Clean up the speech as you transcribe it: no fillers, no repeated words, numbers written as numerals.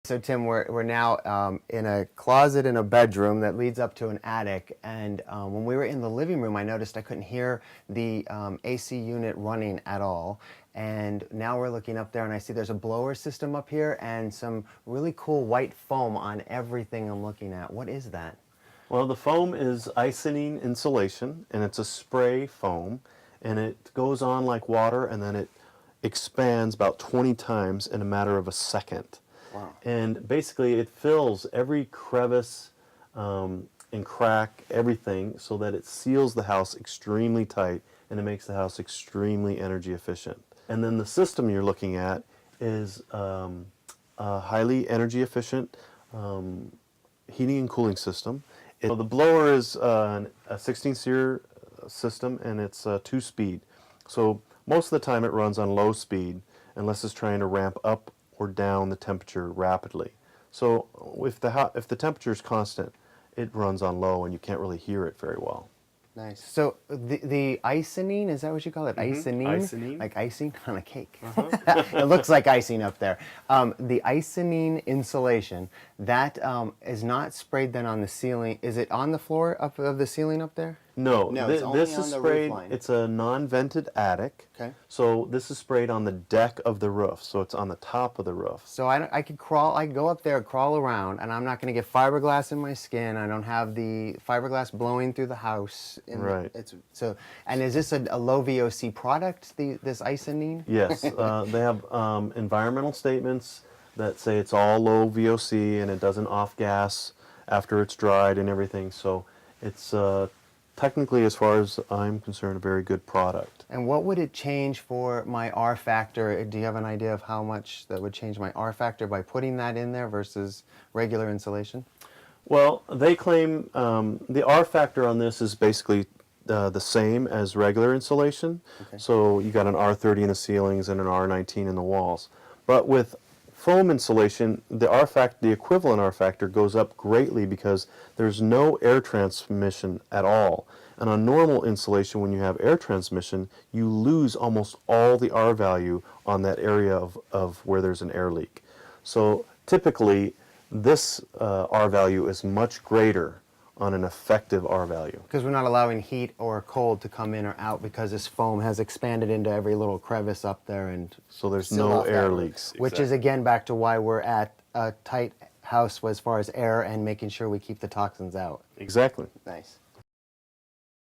So Tim, we're now in a closet in a bedroom that leads up to an attic, and when we were in the living room, I noticed I couldn't hear the AC unit running at all. And now we're looking up there, and I see there's a blower system up here and some really cool white foam on everything I'm looking at. What is that? Well, the foam is Icynene insulation, and it's a spray foam, and it goes on like water, and then it expands about 20 times in a matter of a second. Wow. And basically it fills every crevice and crack, everything, so that it seals the house extremely tight, and it makes the house extremely energy efficient. And then the system you're looking at is a highly energy efficient heating and cooling system. The blower is a 16-SEER system, and it's 2-speed. So most of the time it runs on low speed unless it's trying to ramp up or down the temperature rapidly. So if the temperature is constant, it runs on low and you can't really hear it very well. Nice. So the Icynene, is that what you call it? Icynene? Icynene. Like icing on a cake. It looks like icing up there. The Icynene insulation, that is not sprayed then on the ceiling. Is it on the floor up of the ceiling up there? No, No, it's only this on is the sprayed. roof line. It's a non-vented attic. Okay. So this is sprayed on the deck of the roof, so it's on the top of the roof. So I could crawl, I could go up there, crawl around, and I'm not going to get fiberglass in my skin. I don't have the fiberglass blowing through the house. Right. And is this a low VOC product, this Icynene? Yes, they have environmental statements that say it's all low VOC and it doesn't off-gas after it's dried and everything. So it's technically, as far as I'm concerned, a very good product. And what would it change for my R factor? Do you have an idea of how much that would change my R factor by putting that in there versus regular insulation? Well, they claim the R factor on this is basically the same as regular insulation. Okay. So you got an R30 in the ceilings and an R19 in the walls. But with foam insulation, the equivalent R factor goes up greatly because there's no air transmission at all. And on normal insulation, when you have air transmission, you lose almost all the R value on that area of where there's an air leak. So typically, this R value is much greater on an effective R value. Because we're not allowing heat or cold to come in or out because this foam has expanded into every little crevice up there, and so there's sealed no off air that, leaks. Which is again back to why we're at a tight house as far as air and making sure we keep the toxins out. Exactly. Nice.